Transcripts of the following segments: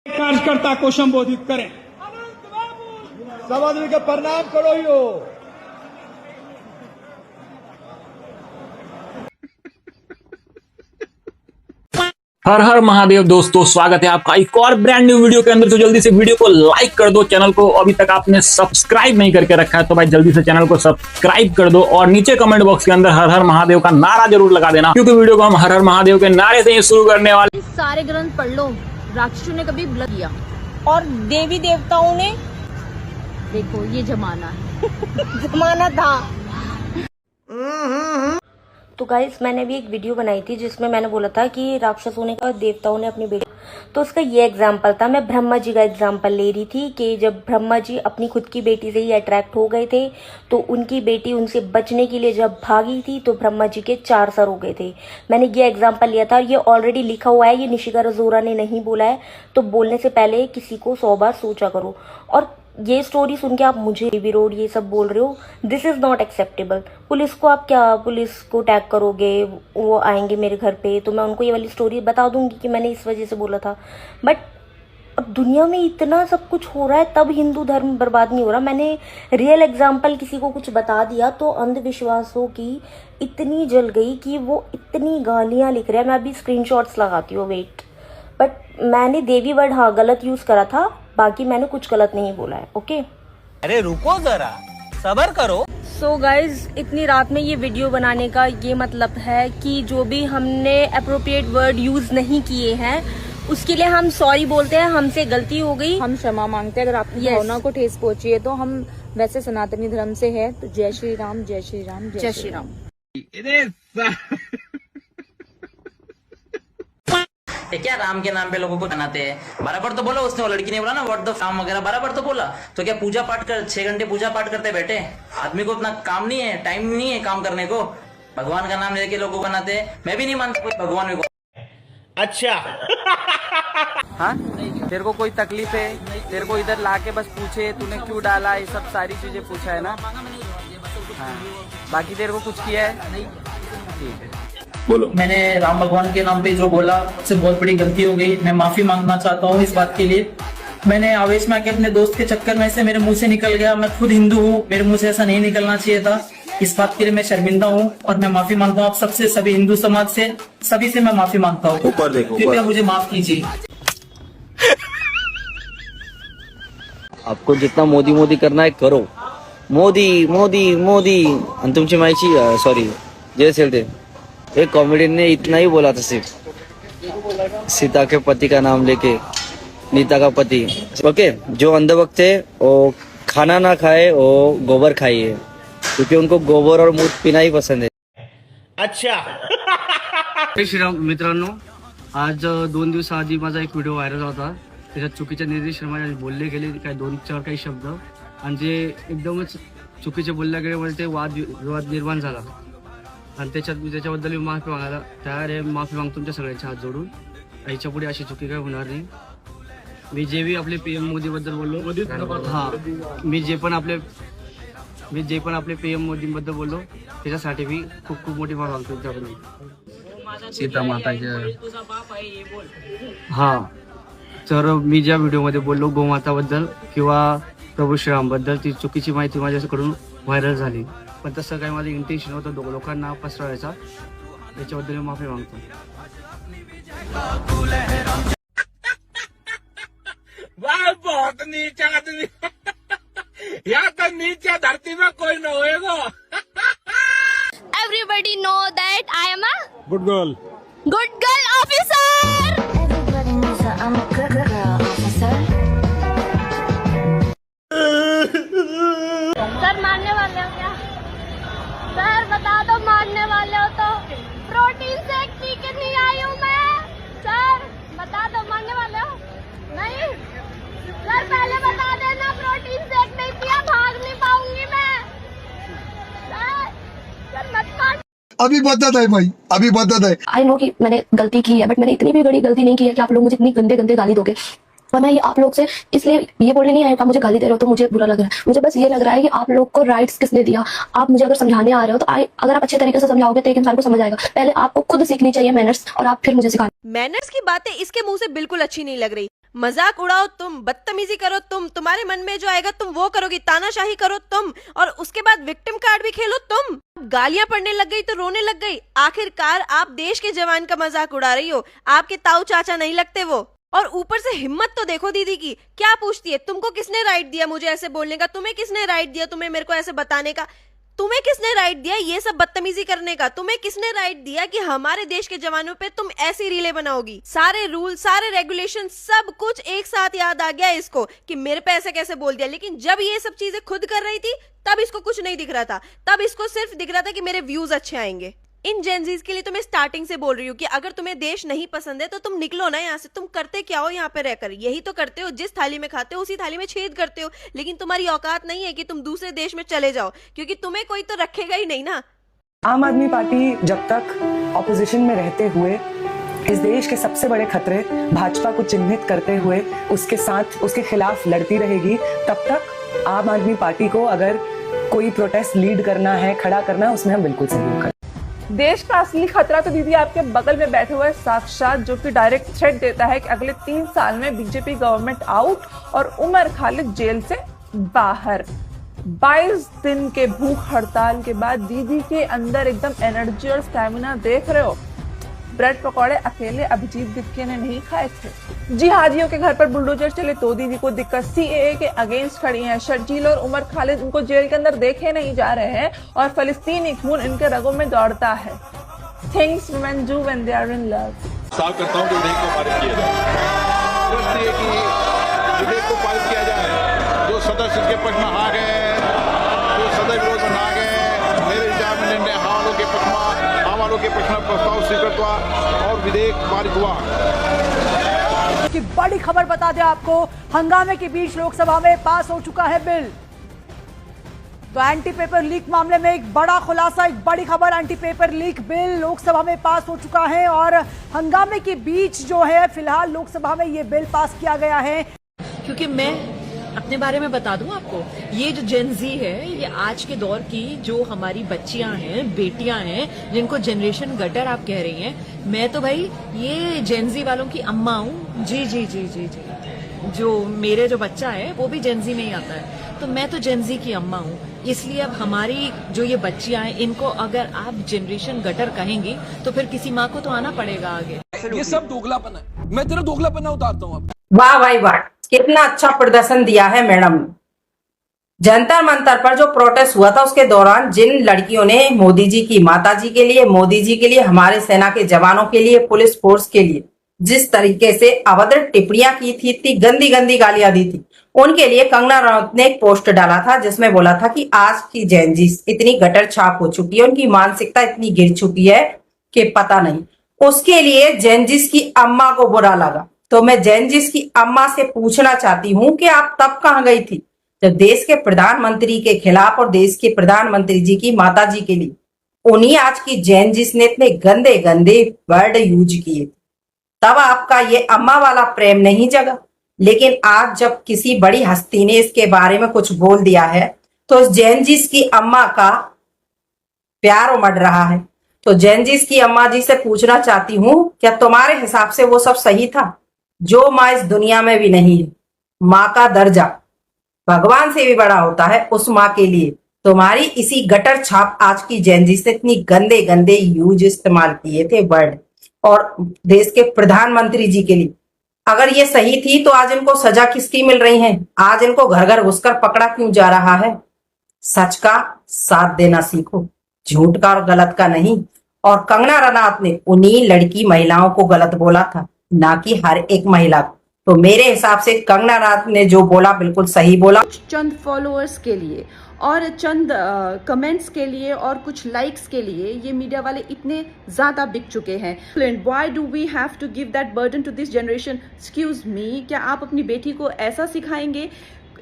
कार्यकर्ता को संबोधित करें। सब आदमी के प्रणाम करो यो। हर हर महादेव दोस्तों, स्वागत है आपका एक और ब्रांड न्यू वीडियो के अंदर। तो जल्दी से वीडियो को लाइक कर दो, चैनल को अभी तक आपने सब्सक्राइब नहीं करके रखा है तो भाई जल्दी से चैनल को सब्सक्राइब कर दो और नीचे कमेंट बॉक्स के अंदर हर हर महादेव का नारा जरूर लगा देना, क्योंकि वीडियो को हम हर हर महादेव के नारे से ही शुरू करने वाले। सारे ग्रंथ पढ़ लो, राक्षसों ने कभी ब्लड किया और देवी देवताओं ने, देखो ये जमाना है जमाना था। तो गाइस, मैंने भी एक वीडियो बनाई थी जिसमें मैंने बोला था कि राक्षसों ने और देवताओं ने अपनी बेटी, तो उसका ये एग्जाम्पल था। मैं ब्रह्मा जी का एग्जाम्पल ले रही थी कि जब ब्रह्मा जी अपनी खुद की बेटी से ही अट्रैक्ट हो गए थे तो उनकी बेटी उनसे बचने के लिए जब भागी थी तो ब्रह्मा जी के 4 सर हो गए थे। मैंने ये एग्जाम्पल लिया था और ये ऑलरेडी लिखा हुआ है, ये निशिका रजोरा ने नहीं बोला है। तो बोलने से पहले किसी को 100 बार सोचा करो। और ये स्टोरी सुन के आप मुझे बेबी रोड ये सब बोल रहे हो, this is not acceptable. Police को आप क्या, पुलिस को टैग करोगे, वो आएंगे मेरे घर पे तो मैं उनको ये वाली स्टोरी बता दूंगी कि मैंने इस वजह से बोला था। बट अब दुनिया में इतना सब कुछ हो रहा है तब हिंदू धर्म बर्बाद नहीं हो रहा। मैंने रियल एग्जाम्पल किसी को कुछ बता दिया तो अंधविश्वासों की इतनी जल गई कि वो इतनी गालियां लिख रहे हैं। मैं अभी स्क्रीनशॉट्स लगाती हूँ, वेट। बट मैंने देवी वर्ड हाँ गलत यूज करा था, बाकी मैंने कुछ गलत नहीं बोला है। ओके, अरे रुको जरा, सब्र करो। सो गाइज, इतनी रात में ये वीडियो बनाने का ये मतलब है कि जो भी हमने अप्रोप्रिएट वर्ड यूज नहीं किए हैं उसके लिए हम सॉरी बोलते हैं, हमसे गलती हो गई, हम क्षमा मांगते हैं। अगर आपकी भावना को ठेस पहुंची है तो हम वैसे सनातनी धर्म से है तो जय श्री राम, जय श्री राम, जय श्री राम। ये क्या राम के नाम पे लोगों को बनाते हैं? बराबर तो बोला उसने, वो लड़की ने बोला ना व्हाट द राम वगैरह, बराबर तो बोला। तो क्या पूजा पाठ कर 6 घंटे पूजा पाठ करते बैठे? आदमी को उतना काम नहीं है, टाइम नहीं है काम करने को। भगवान का नाम लेके लोगों को बनाते हैं। मैं भी नहीं मानता कोई भगवान को। अच्छा हाँ, तेरे को कोई तकलीफ है? तेरे को इधर लाके बस पूछे तूने क्यों डाला, ये सब सारी चीजें पूछा है ना? हाँ, बाकी तेरे को कुछ किया है नहीं? ठीक है, बोलो। मैंने राम भगवान के नाम पे जो बोला उससे बहुत बड़ी गलती हो गई। मैं माफी मांगना चाहता हूँ इस बात के लिए। मैंने आवेश में आके अपने दोस्त के चक्कर में से मेरे मुंह से निकल गया। मैं खुद हिंदू हूँ, मेरे मुंह से ऐसा नहीं निकलना चाहिए था। इस बात के लिए मैं शर्मिंदा हूँ और मैं माफी मांगता हूँ आप सबसे, सभी हिंदू समाज से, सभी से मैं माफी मांगता हूँ। ऊपर देखो, कृपया मुझे माफ कीजिए। आपको जितना मोदी मोदी करना है करो, मोदी मोदी मोदी। आणि तुमची माहिती, सॉरी, जय सेल्टे, एक कॉमेडियन ने इतना ही बोला था सिर्फ, सीता के पति का नाम लेके, नीता का पति। ओके, जो अंधभक्त है वो खाना ना खाए, वो गोबर खाइए, क्योंकि उनको गोबर और मूत पीना ही पसंद है। अच्छा जय श्रीराम मित्रांनो, आज 2 दिवसाआधी माझा एक व्हिडिओ व्हायरल होता. त्याच्यात चुकीच्या निर्देशन बोलले गेले काय 2-4 काही शब्द, आणि जे एकदमच चुकीचे बोलल्या गेल्यामुळे ते विवाद निर्माण झाला. आणि त्याच्याबद्दल मी माफी मागायला तयार आहे. माफी मागतो तुमच्या सगळ्यांच्या हात जोडून. याच्या पुढे अशी चुकी काय होणार नाही. मी जे भी आपले PM मोदी बद्दल बोललो, हा, मी जे पण आपले PM मोदी बद्दल बोललो त्याच्यासाठी मी खूप मोठी माफी मागतो तुमच्याकडून. सीता माताच्या, हा, तर मी ज्या व्हिडिओमध्ये बोललो गोमाता बद्दल किंवा प्रभू श्रीराम बद्दल, ती चुकीची माहिती माझ्याकडून व्हायरल झाली. पण तसं काही माझं इंटेन्शन होतं लोकांना पसरवायचा. त्याच्याबद्दल मी माफी मागतो. बहुत नीचा आदमी या तो नीचे धरती में कोई न होएगा। Everybody know that I am a good girl officer. everybody knows that I'm a good girl officer. Sir मानने वाले हो क्या? सर बता दो, मानने वाले हो तो प्रोटीन शेक पी के नहीं आई हूँ मैं। सर बता दो, मानने वाले हो? नहीं सर, पहले बता देना, प्रोटीन शेक नहीं पिया, भाग नहीं पाऊंगी मैं। सर मत काट। अभी बदत है भाई, अभी बदत है। आई नो कि मैंने गलती की है, बट मैंने इतनी भी बड़ी गलती नहीं की है कि आप लोग मुझे इतनी गंदे गंदे गाली दोगे। और मैं ये आप लोग से इसलिए ये बोलने नहीं आया कि आप मुझे गाली दे रहे हो तो मुझे बुरा लग रहा है। मुझे बस ये लग रहा है कि आप लोग को राइट्स किसने दिया? आप मुझे अगर समझाने आ रहे हो तो अगर आप अच्छे तरीके से समझाओगे तो एक इंसान को समझ आएगा। पहले आपको खुद सीखनी चाहिए मैनर्स और आप फिर मुझे सिखाना। मैनर्स की बातें इसके मुंह से बिल्कुल अच्छी नहीं लग रही। मजाक उड़ाओ तुम, बदतमीजी करो तुम, तुम्हारे मन में जो आएगा तुम वो करोगी, तानाशाही करो तुम, और उसके बाद विक्टिम कार्ड भी खेलो तुम। गालियां पड़ने लग गई तो रोने लग गई। आखिरकार आप देश के जवान का मजाक उड़ा रही हो, आपके ताऊ चाचा नहीं लगते वो। और ऊपर से हिम्मत तो देखो दीदी की, क्या पूछती है तुमको किसने राइट दिया मुझे ऐसे बोलने का, तुम्हें किसने राइट दिया तुम्हें मेरे को ऐसे बताने का, तुम्हें किसने राइट दिया ये सब बदतमीजी करने का, तुम्हें किसने राइट दिया कि हमारे देश के जवानों पे तुम ऐसी रीले बनाओगी। सारे रूल सारे रेगुलेशन सब कुछ एक साथ याद आ गया इसको कि मेरे पे ऐसे कैसे बोल दिया। लेकिन जब ये सब चीजें खुद कर रही थी तब इसको कुछ नहीं दिख रहा था, तब इसको सिर्फ दिख रहा था कि मेरे व्यूज अच्छे आएंगे। इन जेनजीज के लिए तो मैं स्टार्टिंग से बोल रही हूँ कि अगर तुम्हें देश नहीं पसंद है तो तुम निकलो ना यहाँ से। तुम करते क्या हो यहाँ पे रहकर? यही तो करते हो, जिस थाली में खाते हो उसी थाली में छेद करते हो। लेकिन तुम्हारी औकात नहीं है कि तुम दूसरे देश में चले जाओ, क्योंकि तुम्हें कोई तो रखेगा ही नहीं ना। आम आदमी पार्टी जब तक ऑपोजिशन में रहते हुए इस देश के सबसे बड़े खतरे भाजपा को चिन्हित करते हुए उसके साथ उसके खिलाफ लड़ती रहेगी, तब तक आम आदमी पार्टी को अगर कोई प्रोटेस्ट लीड करना है, खड़ा करना है, उसमें हम बिल्कुल सहयोग करें। देश का असली खतरा तो दीदी आपके बगल में बैठे हुए साक्षात, जो कि डायरेक्ट थ्रेट देता है कि अगले 3 साल में बीजेपी गवर्नमेंट आउट और उमर खालिद जेल से बाहर। 22 दिन के भूख हड़ताल के बाद दीदी के अंदर एकदम एनर्जी और स्टैमिना देख रहे हो। ब्रेड पकौड़े अकेले अभिजीत दिक्के ने नहीं खाए थे। जिहादियों के घर पर बुलडोजर चले तो दीदी को दिक्कत। सीएए के अगेंस्ट खड़ी हैं। शर्जील और उमर खालिद उनको जेल के अंदर देखे नहीं जा रहे हैं और फलस्तीनी खून इनके रगों में दौड़ता है। Things women do when they are in love. साफ करता हूं कि विधेयक को पारित किया जाए, विधेयक को पारित किया जाए। जो सदस्य इसके पक्ष में आ गए, जो सदस्य विरोध में आ गए, मेरे विचार में निर्णय हमालों के पक्ष में प्रस्ताव स्वीकृत हुआ और विधेयक पारित हुआ। की बड़ी खबर बता दें आपको, हंगामे के बीच लोकसभा में पास हो चुका है बिल। तो एंटी पेपर लीक मामले में एक बड़ा खुलासा, एक बड़ी खबर, anti paper leak bill Lok Sabha में पास हो चुका है और हंगामे के बीच जो है फिलहाल लोकसभा में ये बिल पास किया गया है। क्योंकि मैं अपने बारे में बता दूं आपको, ये जो जेनजी है ये आज के दौर की जो हमारी बच्चियां हैं, बेटियां हैं, जिनको जनरेशन गटर आप कह रही हैं, मैं तो भाई ये जेनजी वालों की अम्मा हूँ। जी जी जी जी जी, जो मेरे जो बच्चा है वो भी जेनजी में ही आता है, तो मैं तो जेनजी की अम्मा हूँ। इसलिए अब हमारी जो ये बच्चियां हैं इनको अगर आप जनरेशन गटर कहेंगी तो फिर किसी माँ को तो आना पड़ेगा आगे। ये सब दोगलापन है, मैं तेरा दोगलापन उतारता हूँ अब। वाह भाई वाह, कितना अच्छा प्रदर्शन दिया है मैडम ने। जंतर मंतर पर जो प्रोटेस्ट हुआ था उसके दौरान जिन लड़कियों ने मोदी जी की माता जी के लिए, मोदी जी के लिए, हमारे सेना के जवानों के लिए, पुलिस फोर्स के लिए जिस तरीके से अभद्र टिप्पणियां की थी, इतनी गंदी गंदी गालियां दी थी, उनके लिए कंगना रनौत ने एक पोस्ट डाला था जिसमें बोला था कि आज की जेनजीस इतनी गटर छाप हो चुकी है, उनकी मानसिकता इतनी गिर चुकी है कि पता नहीं। उसके लिए जेनजीस की अम्मा को बुरा लगा। तो मैं जेनजीस की अम्मा से पूछना चाहती हूँ कि आप तब कहाँ गई थी जब देश के प्रधानमंत्री के खिलाफ और देश के प्रधानमंत्री जी की माता जी के लिए उन्हीं आज की जेनजीस ने इतने गंदे गंदे वर्ड यूज किए, तब आपका ये अम्मा वाला प्रेम नहीं जगा। लेकिन आज जब किसी बड़ी हस्ती ने इसके बारे में कुछ बोल दिया है तो जेनजीस की अम्मा का प्यार उमड़ रहा है। तो जेनजीस की अम्मा जी से पूछना चाहती हूँ, क्या तुम्हारे हिसाब से वो सब सही था? जो माँ इस दुनिया में भी नहीं है, माँ का दर्जा भगवान से भी बड़ा होता है, उस माँ के लिए तुम्हारी इसी गटर छाप आज की जेनजी से इतनी गंदे गंदे यूज इस्तेमाल किए थे वर्ड, और देश के प्रधानमंत्री जी के लिए अगर ये सही थी तो आज इनको सजा किसकी मिल रही है? आज इनको घर घर घुसकर पकड़ा क्यों जा रहा है? सच का साथ देना सीखो, झूठ का और गलत का नहीं। और कंगना रनौत ने उन्हीं लड़की महिलाओं को गलत बोला था, ना कि हर एक महिला को। तो मेरे हिसाब से कंगना रनौत ने जो बोला बिल्कुल सही बोला। चंद फॉलोअर्स के लिए और चंद कमेंट्स के लिए और कुछ लाइक्स के लिए ये मीडिया वाले इतने ज्यादा बिक चुके हैं। Why do we have to give that burden to this generation? Excuse me, क्या आप अपनी बेटी को ऐसा सिखाएंगे?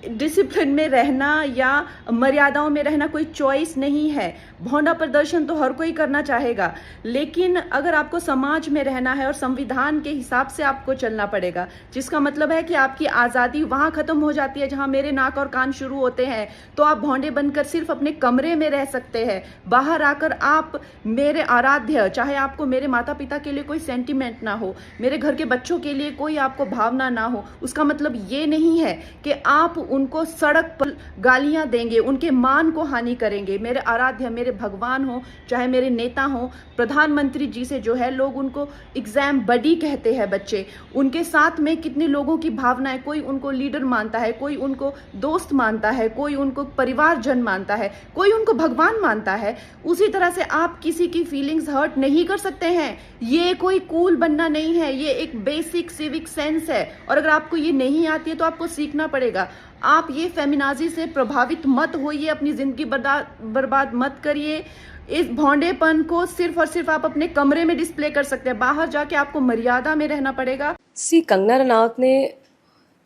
डिसिप्लिन में रहना या मर्यादाओं में रहना कोई चॉइस नहीं है। भौंडा प्रदर्शन तो हर कोई करना चाहेगा, लेकिन अगर आपको समाज में रहना है और संविधान के हिसाब से आपको चलना पड़ेगा, जिसका मतलब है कि आपकी आज़ादी वहाँ ख़त्म हो जाती है जहाँ मेरे नाक और कान शुरू होते हैं। तो आप भौंडे बनकर सिर्फ अपने कमरे में रह सकते हैं। बाहर आकर आप मेरे आराध्य, चाहे आपको मेरे माता पिता के लिए कोई सेंटिमेंट ना हो, मेरे घर के बच्चों के लिए कोई आपको भावना ना हो, उसका मतलब ये नहीं है कि आप उनको सड़क पर गालियां देंगे, उनके मान को हानि करेंगे। मेरे आराध्य, मेरे भगवान हो, चाहे मेरे नेता हो, प्रधानमंत्री जी से जो है लोग उनको एग्जाम बडी कहते हैं बच्चे, उनके साथ में कितने लोगों की भावनाएं, कोई उनको लीडर मानता है, कोई उनको दोस्त मानता है, कोई उनको परिवारजन मानता है, कोई उनको भगवान मानता है। उसी तरह से आप किसी की फीलिंग्स हर्ट नहीं कर सकते हैं। ये कोई कूल बनना नहीं है, ये एक बेसिक सिविक सेंस है, और अगर आपको ये नहीं आती है तो आपको सीखना पड़ेगा। आप ये फेमिनाजी से प्रभावित मत होइए, अपनी जिंदगी बर्बाद मत करिए। इस भौंडेपन को सिर्फ और सिर्फ आप अपने कमरे में डिस्प्ले कर सकते हैं, बाहर जाके आपको मर्यादा में रहना पड़ेगा। कंगना रनौत ने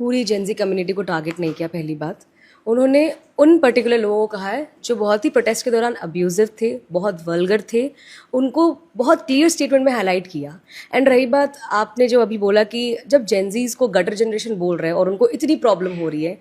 पूरी जेंजी कम्युनिटी को टारगेट नहीं किया। पहली बात, उन्होंने उन पर्टिकुलर लोगों को कहा है जो बहुत ही प्रोटेस्ट के दौरान अब्यूजिव थे, बहुत वल्गर थे, उनको बहुत क्लियर स्टेटमेंट में हाईलाइट किया। एंड रही बात आपने जो अभी बोला कि जब जेंजीज को गटर जनरेशन बोल रहे हैं और उनको इतनी प्रॉब्लम हो रही है,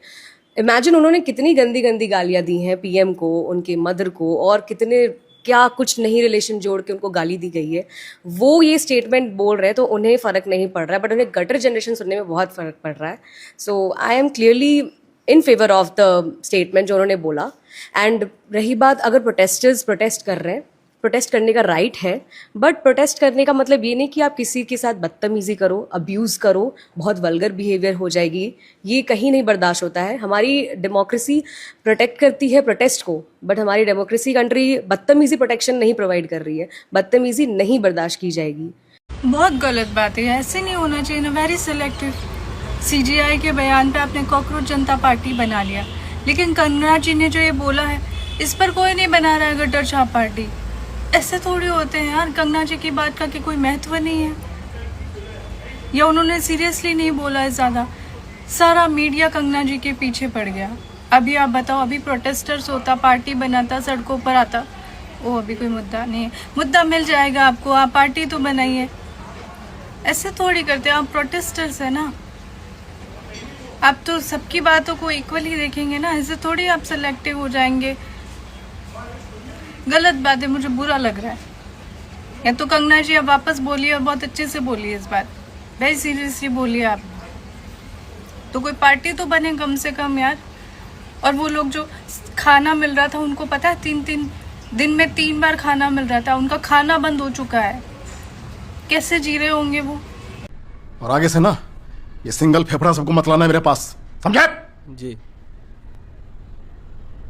इमेजिन उन्होंने कितनी गंदी गंदी गालियां दी हैं पीएम को, उनके मदर को, और कितने क्या कुछ नहीं रिलेशन जोड़ के उनको गाली दी गई है। वो ये स्टेटमेंट बोल रहे हैं तो उन्हें फ़र्क नहीं पड़ रहा है, बट उन्हें गटर जनरेशन सुनने में बहुत फ़र्क पड़ रहा है। So I am clearly in favour of the statement जो उन्होंने बोला। एंड रही बात, अगर प्रोटेस्टर्स प्रोटेस्ट कर रहे हैं, प्रोटेस्ट करने का राइट है, बट प्रोटेस्ट करने का मतलब ये नहीं कि आप किसी के साथ बदतमीजी करो, अब्यूज़ करो, बहुत वल्गर बिहेवियर हो जाएगी, ये कहीं नहीं बर्दाश्त होता है। हमारी डेमोक्रेसी प्रोटेक्ट करती है प्रोटेस्ट को, बट हमारी डेमोक्रेसी कंट्री बदतमीजी प्रोटेक्शन नहीं प्रोवाइड कर रही है। बदतमीजी नहीं बर्दाश्त की जाएगी। बहुत गलत बात है, ऐसे नहीं होना चाहिए ना। Very selective. सीजीआई के बयान पे आपने कॉकरोच जनता पार्टी बना लिया, लेकिन कंगना जी ने जो ये बोला है इस पर कोई नहीं बना रहा है गटर छाप पार्टी। ऐसे थोड़ी होते हैं यार, कंगना जी की बात का कि कोई महत्व नहीं है, या उन्होंने सीरियसली नहीं बोला है ज़्यादा। सारा मीडिया कंगना जी के पीछे पड़ गया। अभी आप बताओ, अभी प्रोटेस्टर्स होता, पार्टी बनाता, सड़कों पर आता, वो अभी कोई मुद्दा नहीं है। मुद्दा मिल जाएगा आपको, आप पार्टी तो बनाइए। ऐसे थोड़ी करते, आप प्रोटेस्टर्स है ना, आप तो सबकी बातों को इक्वली देखेंगे ना, ऐसे थोड़ी आप सेलेक्टिव हो जाएंगे। गलत बात है, मुझे बुरा लग रहा है। या तो कंगना जी अब वापस बोलिए और बहुत अच्छे से बोलिए, इस बात वेरी सीरियसली बोलिए आप, तो कोई पार्टी तो बने कम से कम यार। और वो लोग जो खाना मिल रहा था, उनको पता है 3 दिन में 3 बार खाना मिल रहा था, उनका खाना बंद हो चुका है। कैसे जी रहे होंगे वो। और आगे से ना ये सिंगल फेफड़ा सबको मत लाना मेरे पास, समझे? जी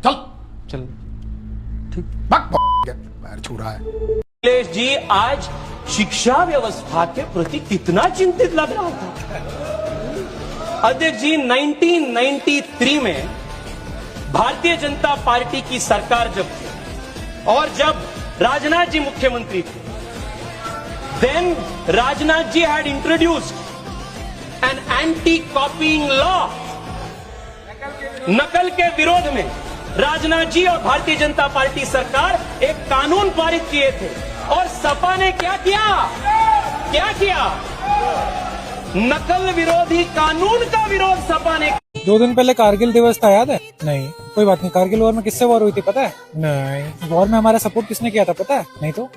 चल चल ठीक, पैर छू रहा है। अखिलेश जी आज शिक्षा व्यवस्था के प्रति कितना चिंतित लग रहा था। अध्यक्ष जी, 1993 में भारतीय जनता पार्टी की सरकार जब थी और जब राजनाथ जी मुख्यमंत्री थे, then Rajnath ji had introduced an anti copying law. नकल के विरोध में राजनाथ जी और भारतीय जनता पार्टी सरकार एक कानून पारित किए थे, और सपा ने क्या किया? नकल विरोधी कानून का विरोध सपा ने। 2 दिन पहले कारगिल दिवस था, याद है? नहीं, कोई बात नहीं। कारगिल वॉर में किससे वॉर हुई थी पता है? नहीं। वॉर में हमारा सपोर्ट किसने किया था पता है? नहीं तो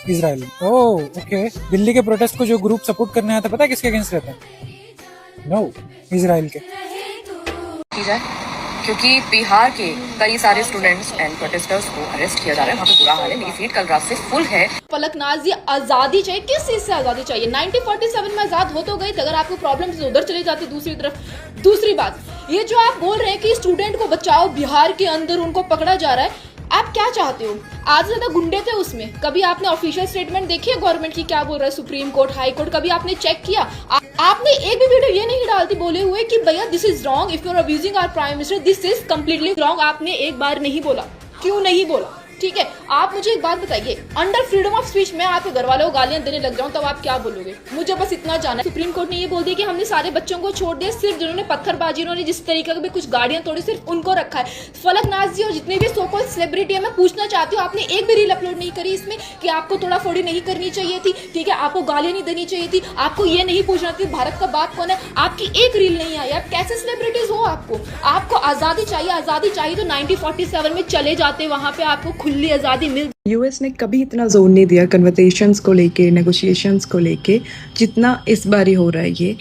इजराइल। Oh okay. दिल्ली के प्रोटेस्ट को जो ग्रुप सपोर्ट करने आया था पता है किसके अगेंस्ट रहता है? नो, इजराइल के। क्योंकि बिहार के कई सारे स्टूडेंट्स एंड प्रोटेस्टर्स को अरेस्ट किया जा रहा है, वहाँ पे बुरा हाल है। मेरी सीट कल रात से फुल है। पलकनाज, ये आजादी चाहिए, किस चीज से आजादी चाहिए? 1947 में आजाद हो तो गई, अगर आपको प्रॉब्लम है उधर चले जाते दूसरी तरफ। दूसरी बात, ये जो आप बोल रहे हैं कि स्टूडेंट को बचाओ, बिहार के अंदर उनको पकड़ा जा रहा है, आप क्या चाहते हो? आज ज्यादा गुंडे थे उसमें, कभी आपने ऑफिशियल स्टेटमेंट देखी है गवर्नमेंट की क्या बोल रहा है सुप्रीम कोर्ट, हाई कोर्ट, कभी आपने चेक किया? आपने एक भी वीडियो ये नहीं डालती बोले हुए कि भैया this is wrong, if you are abusing our prime minister, this is completely wrong. आपने एक बार नहीं बोला, क्यों नहीं बोला? ठीक है, आप मुझे एक बात बताइए, अंडर फ्रीडम ऑफ स्पीच मैं आपके घर वालों को गालियां देने लग जाऊं तब आप क्या बोलोगे? मुझे बस इतना जानना है। सुप्रीम कोर्ट ने ये बोल दिया कि हमने सारे बच्चों को छोड़ दिया, सिर्फ जिन्होंने पत्थरबाजी, उन्होंने जिस तरीके की कुछ गाड़ियां तोड़ी, सिर्फ उनको रखा है। फलकनाज जी और जितने भी सो कॉल्ड सेलिब्रिटी है, मैं पूछना चाहती हूँ, आपने एक भी रील अपलोड नहीं करी इसमें कि आपको थोड़ा फोड़ी नहीं करनी चाहिए थी, ठीक है, आपको गालियां नहीं देनी चाहिए थी, आपको ये नहीं पूछना था भारत का बाप कौन है, आपकी एक रील नहीं आई। आप कैसे सेलिब्रिटीज हो? आपको आजादी चाहिए तो 1947 में चले जाते, वहां पे आपको खुली आजादी मिल। यूएस ने कभी इतना जोर नहीं दिया कन्वर्सेशंस को लेके, नेगोशिएशंस को लेके, जितना इस बार ही हो रहा है ये।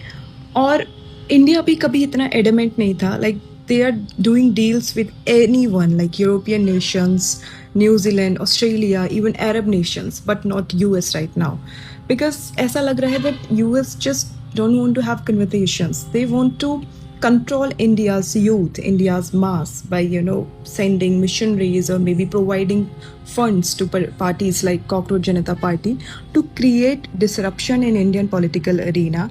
और इंडिया भी कभी इतना एडमेंट नहीं था। Like they are doing deals with anyone, like European nations, New Zealand, Australia, even Arab nations, but not US right now, because ऐसा लग रहा है that US just don't want to have conversations. They want to control India's youth, India's mass, by sending missionaries or maybe providing funds to parties like Cockroach Janata Party to create disruption in Indian political arena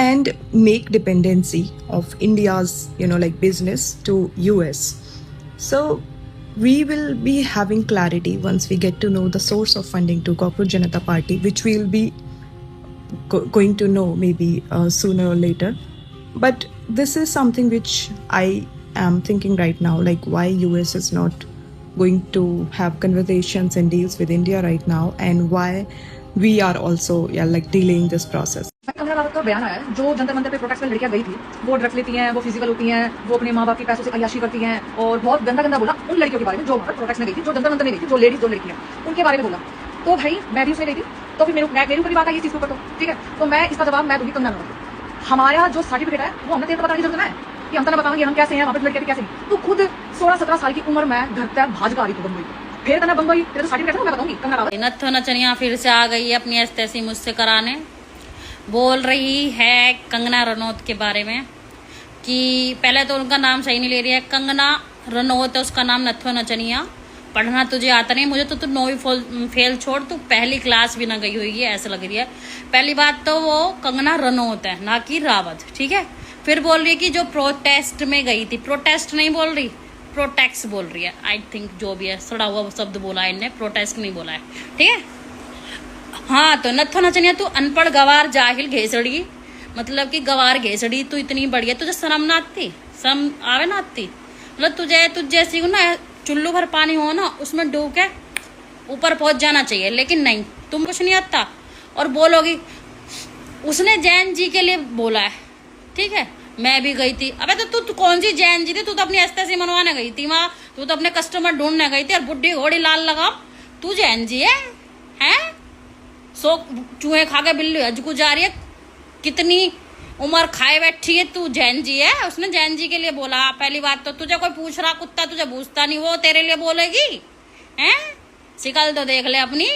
and make dependency of India's business to US. So we will be having clarity once we get to know the source of funding to Cockroach Janata Party, which we will be going to know maybe sooner or later. But this is something which I am thinking right now, like why US is not going to have conversations and deals with India right now, and why we are also delaying this process. Kangana Rawat का बयान आया, जो जंतर मंतर पे protest में लड़कियां गई थी, वो ड्रग्स लेती हैं, वो फिजिकल होती हैं, वो अपने माँ बाप के पैसों से अय्याशी करती हैं, और बहुत गंदा बोला उन लड़कियों के बारे में जो वहाँ पर प्रोटेस्ट में गई थी, जो जंतर मंतर में गई थी, जो लड़कियां उनके बारे में बोला। तो भाई मैं भी उसमें गई थी, तो फिर मेरे ऊपर भी बात आई इस चीज के ऊपर, तो ठीक है, तो मैं इसका जवाब मैं दूंगी कंगना रावत। हमारे यहाँ जो सर्टिफिकेट है वो हमने तेरे को बताने की जरूरत है कि हम तो बताएंगे हम कैसे हैं, वहाँ पर लड़के कैसे हैं। तो खुद 16-17 साल की उम्र में घर तक भाजपा आ रही थी बम्बई, फिर कहना बम्बई तेरे तो सर्टिफिकेट है, मैं बताऊंगी कंगना रावत। नत्थो नचनिया फिर से आ गई है अपनी एस्तेसी मुझसे कराने। बोल रही है कंगना रनौत के बारे में कि पहले तो उनका नाम सही नहीं ले रही है, कंगना रनौत है उसका नाम, नत्थो नचनिया। पढ़ना तुझे आता नहीं, मुझे तो तू 9वीं फेल छोड़, तू पहली क्लास भी ना गई हुई है ऐसा लग रही है। पहली बात तो वो कंगना रनौत है, ना कि रावत, ठीक है। फिर बोल रही है कि जो प्रोटेस्ट में गई थी, प्रोटेस्ट नहीं बोल रही, प्रोटेक्स बोल रही है, आई थिंक जो भी है, सड़ा हुआ शब्द बोला है इनने, प्रोटेस्ट नहीं बोला है, ठीक है। हाँ तो नत्थो नचनिया तू अनपढ़ गवार जाहिल घेसड़ी, मतलब कि गवार घेसड़ी, तू इतनी बढ़िया, तुझे शर्म ना आती, शर्म आवे ना आती, मतलब तुझे जैसी ना चुल्लू भर पानी हो ना उसमें डूब के ऊपर पहुंच जाना चाहिए, लेकिन नहीं, तुम कुछ नहीं आता और बोलोगी उसने जैन जी के लिए बोला है, ठीक है। मैं भी गई थी, अबे तो तू कौन सी जैन जी थी, तू तो अपनी एस्तेसी मनवाने गई थी वहां, तू तो अपने कस्टमर ढूंढने गई थी, और बुढ़ी घोड़ी लाल लगा, तू जैन जी है? सो चूहे खा के बिल्ली हज को जा रही है, कितनी उम्र खाए बैठी है, तू जैन जी है, उसने जैन जी के लिए बोला। पहली बात तो तुझे कोई पूछ रहा कुत्ता, तुझे पूछता नहीं, वो तेरे लिए बोलेगी हैं? शिकल तो देख ले अपनी।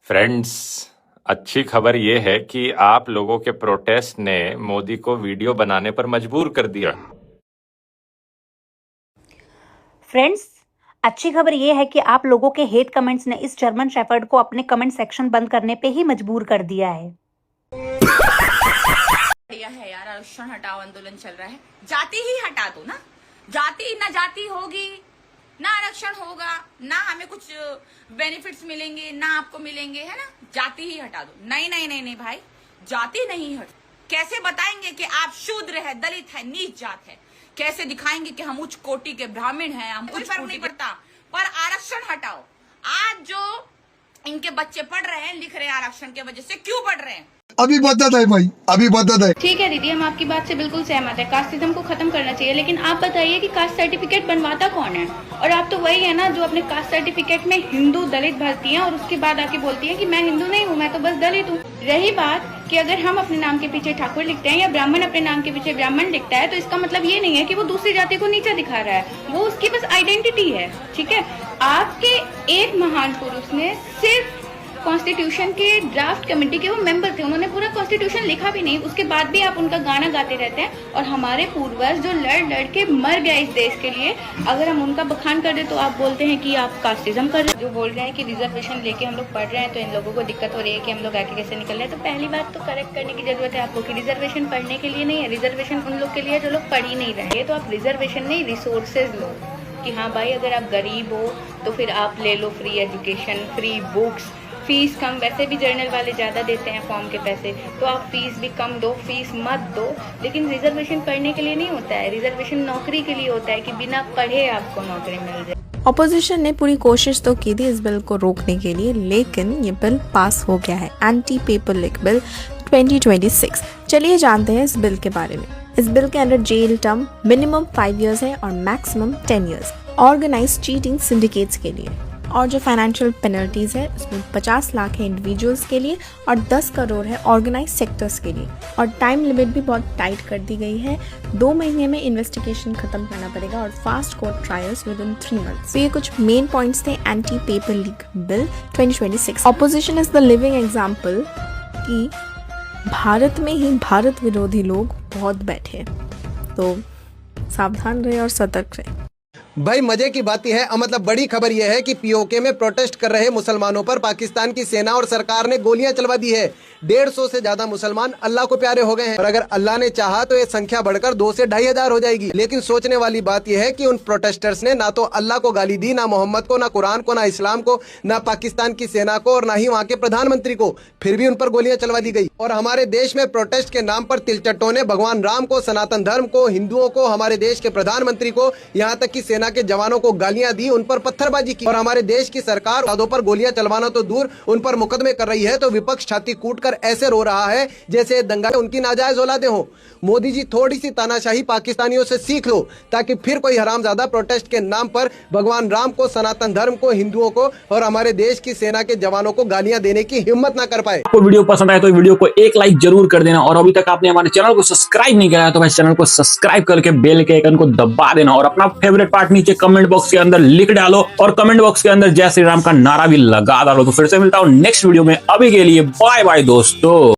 फ्रेंड्स, अच्छी खबर ये है कि आप लोगों के प्रोटेस्ट ने मोदी को वीडियो बनाने पर मजबूर कर दिया। फ्रेंड्स, अच्छी खबर ये है कि आप लोगों के हेट कमेंट्स ने इस जर्मन शेफर्ड को अपने कमेंट सेक्शन बंद करने पे ही मजबूर कर दिया है। बढ़िया है यार, आरक्षण हटाओ आंदोलन चल रहा है, जाति ही हटा दो ना, जाति ना जाति होगी ना आरक्षण होगा, ना हमें कुछ बेनिफिट्स मिलेंगे ना आपको मिलेंगे, है ना, जाति ही हटा दो। नहीं नहीं नहीं नहीं भाई, जाति नहीं हट, कैसे बताएंगे कि आप शूद्र है, दलित है, नीच जात है, कैसे दिखाएंगे कि हम उच्च कोटि के ब्राह्मण हैं, हम कुछ फर्क नहीं पड़ता, पर आरक्षण हटाओ। आज जो इनके बच्चे पढ़ रहे हैं, लिख रहे हैं आरक्षण की वजह से, क्यों पढ़ रहे हैं? अभी बदत है भाई, अभी बदत है। ठीक है दीदी, हम आपकी बात से बिल्कुल सहमत है, कास्ट सिस्टम को खत्म करना चाहिए, लेकिन आप बताइए कि कास्ट सर्टिफिकेट बनवाता कौन है? और आप तो वही है ना जो अपने कास्ट सर्टिफिकेट में हिंदू दलित भरती हैं और उसके बाद आके बोलती है कि मैं हिंदू नहीं हूँ, मैं तो बस दलित हूँ। रही बात कि अगर हम अपने नाम के पीछे ठाकुर लिखते हैं या ब्राह्मण अपने नाम के पीछे ब्राह्मण लिखता है, तो इसका मतलब ये नहीं है कि वो दूसरी जाति को नीचा दिखा रहा है, वो उसकी बस आइडेंटिटी है, ठीक है। आपके एक महान पुरुष ने सिर्फ कॉन्स्टिट्यूशन के ड्राफ्ट कमेटी के वो मेंबर थे, उन्होंने पूरा कॉन्स्टिट्यूशन लिखा भी नहीं, उसके बाद भी आप उनका गाना गाते रहते हैं। और हमारे पूर्वज जो लड़ के मर गए इस देश के लिए, अगर हम उनका बखान कर दे तो आप बोलते हैं कि आप कास्टिज्म कर रहे हैं। जो बोल रहे हैं कि रिजर्वेशन लेके हम लोग पढ़ रहे हैं तो इन लोगों को दिक्कत हो रही है कि हम लोग आगे कैसे निकल रहे हैं, तो पहली बात तो करेक्ट करने की जरूरत है आपको कि रिजर्वेशन पढ़ने के लिए नहीं है, रिजर्वेशन उन लोग के लिए जो लोग पढ़ ही नहीं रहे। तो आप रिजर्वेशन नहीं, रिसोर्सेज लो कि हाँ भाई अगर आप गरीब हो तो फिर आप ले लो free education, free books, fees कम, वैसे भी जर्नल वाले ज़्यादा देते हैं फॉर्म के पैसे, तो आप फीस भी कम दो, फीस मत दो। लेकिन रिजर्वेशन पढ़ने के लिए नहीं होता है, रिजर्वेशन नौकरी के लिए होता है कि बिना पढ़े आपको नौकरी मिल जाए। ऑपोजिशन ने पूरी कोशिश तो की थी इस बिल को रोकने के लिए, लेकिन ये बिल पास हो गया है, एंटी पेपर लीक बिल 2026। चलिए जानते हैं इस बिल के बारे में। इस बिल के अंदर जेल टर्म मिनिमम 5 इयर्स है और maximum 10 years organise cheating syndicates के लिए। और जो फाइनेंशियल पेनल्टीज है उसमें 50 लाख है इंडिविजुअल्स के लिए और 10 करोड़ है ऑर्गेनाइज सेक्टर्स के लिए। और टाइम लिमिट भी बहुत टाइट कर दी गई है, 2 महीने में इन्वेस्टिगेशन खत्म करना पड़ेगा और fast court trials with in 3 months. तो ये कुछ मेन पॉइंट्स थे anti paper leak bill 2026। Opposition is the living example कि भारत में ही भारत विरोधी लोग बहुत बैठे, तो सावधान रहे और सतर्क रहे। भाई मजे की बात यह है, मतलब बड़ी खबर यह है कि पीओके में प्रोटेस्ट कर रहे मुसलमानों पर पाकिस्तान की सेना और सरकार ने गोलियां चलवा दी है। 150 से ज्यादा मुसलमान अल्लाह को प्यारे हो गए हैं और अगर अल्लाह ने चाहा तो ये संख्या बढ़कर 2 से 2,500 हो जाएगी। लेकिन सोचने वाली बात यह है कि उन प्रोटेस्टर्स ने ना तो अल्लाह को गाली दी, ना मोहम्मद को, ना कुरान को, ना इस्लाम को, ना पाकिस्तान की सेना को और ना ही वहाँ के प्रधानमंत्री को, फिर भी उन पर गोलियां चलवा दी गई। और हमारे देश में प्रोटेस्ट के नाम पर तिलचट्टों ने भगवान राम को, सनातन धर्म को, हिंदुओं को, हमारे देश के प्रधानमंत्री को, यहाँ तक की सेना के जवानों को गालियां दी, उन पर पत्थरबाजी की। और हमारे देश की सरकार वादों पर गोलियां चलवाना तो दूर उन पर मुकदमे कर रही है, तो विपक्ष छाती कूटकर ऐसे रो रहा है जैसे दंगा उनकी नाजायज औलादे हो। मोदी जी थोड़ी सी तानाशाही पाकिस्तानियों से सीख लो ताकि फिर कोई हरामजादा प्रोटेस्ट के नाम पर भगवान राम को, सनातन धर्म को, हिंदुओं को और हमारे देश की सेना के जवानों को गालियां देने की हिम्मत ना कर पाए। आपको वीडियो पसंद आए तो वीडियो को एक लाइक जरूर कर देना और अभी तक आपने हमारे चैनल को सब्सक्राइब नहीं किया तो भाई चैनल को सब्सक्राइब करके बेल के आइकन को दबा देना और अपना फेवरेट पार्ट नीचे कमेंट बॉक्स के अंदर लिख डालो और कमेंट बॉक्स के अंदर जय श्री राम का नारा भी लगा डालो। तो फिर से मिलता हूं नेक्स्ट वीडियो में, अभी के लिए बाय बाय दोस्तों।